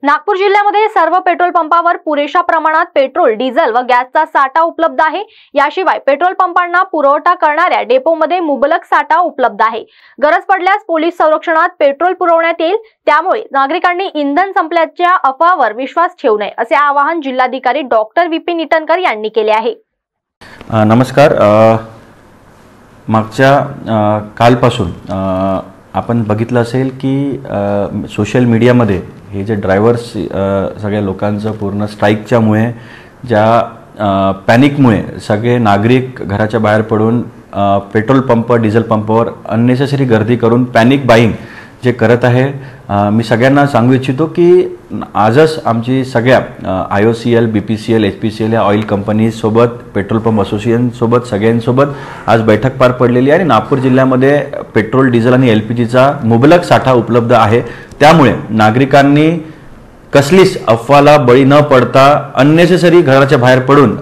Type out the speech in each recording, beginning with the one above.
नागपूर जिल्ह्यामध्ये सर्व पेट्रोल पंपावर पुरेशा प्रमाणात पेट्रोल, डिझेल व गॅसचा साठा उपलब्ध आहे। याशिवाय पेट्रोल पंपांना पुरवठा करणाऱ्या डेपोमध्ये मुबलक साठा उपलब्ध आहे। गरज पडल्यास पोलीस संरक्षणात पेट्रोल पुरवण्यात येईल। त्यामुळे नागरिकांनी इंधन संपल्याच्या अफवावर विश्वास ठेवू नये, असे आवाहन जिल्हाधिकारी डॉक्टर विपिन ईटनकर यांनी केले आहे। नमस्कार। मागच्या कालपासून आपण बघितलं असेल की सोशल मीडियामध्ये हे जे ड्रायव्हर्स सगळ्या लोकांचं पूर्ण स्ट्राईकच्यामुळे ज्या पॅनिकमुळे सगळे नागरिक घराच्या बाहेर पडून पेट्रोल पंप डिझेल पंपावर अननेसेसरी गर्दी करून पॅनिक बाईंग जे करत आहे, मी सगळ्यांना सांगू इच्छितो की आजच आमची सगळ्या IOCL, BPCL, HPCL या ऑइल कंपनीसोबत, पेट्रोल पंप असोसिएशनसोबत सगळ्यांसोबत आज बैठक पार पडलेली आहे आणि नागपूर जिल्ह्यामध्ये पेट्रोल, डिझेल आणि LPGचा मुबलक साठा उपलब्ध आहे। त्यामुळे नागरिकांनी कसलीच अफवाला बळी न पडता अननेसेसरी घराच्या बाहेर पडून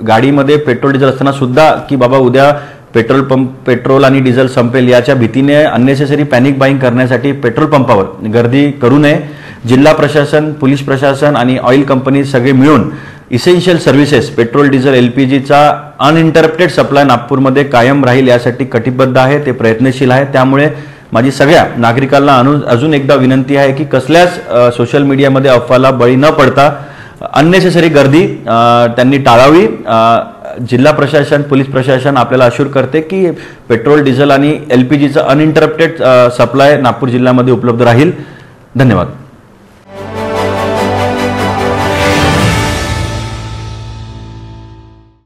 गाडीमध्ये पेट्रोल डिझेल असताना सुद्धा की बाबा उद्या पेट्रोल आणि डिझेल संपेल याच्या भीतीने अननेसेसरी पॅनिक बाईंग करण्यासाठी पेट्रोल पंपावर गर्दी करू नये। जिल्हा प्रशासन, पोलीस प्रशासन आणि ऑइल कंपनी सगळे मिळून इसेन्शियल सर्व्हिसेस पेट्रोल, डिझेल, LPGचा अनइंटरप्टेड सप्लाय नागपूरमध्ये कायम राहील यासाठी कटिबद्ध आहे, ते प्रयत्नशील आहे। त्यामुळे माझी सगळ्या नागरिकांना अजून एकदा विनंती आहे की कसल्याच सोशल मीडियामध्ये अफवाला बळी न पडता अननेसेसरी गर्दी त्यांनी टाळावी। जिल्हा प्रशासन, पोलीस प्रशासन आपल्याला अश्योर करते की पेट्रोल, डिझेल आणि LPGचा अनइंटरप्टेड सप्लाय नागपूर जिल्ह्यामध्ये उपलब्ध राहील। धन्यवाद।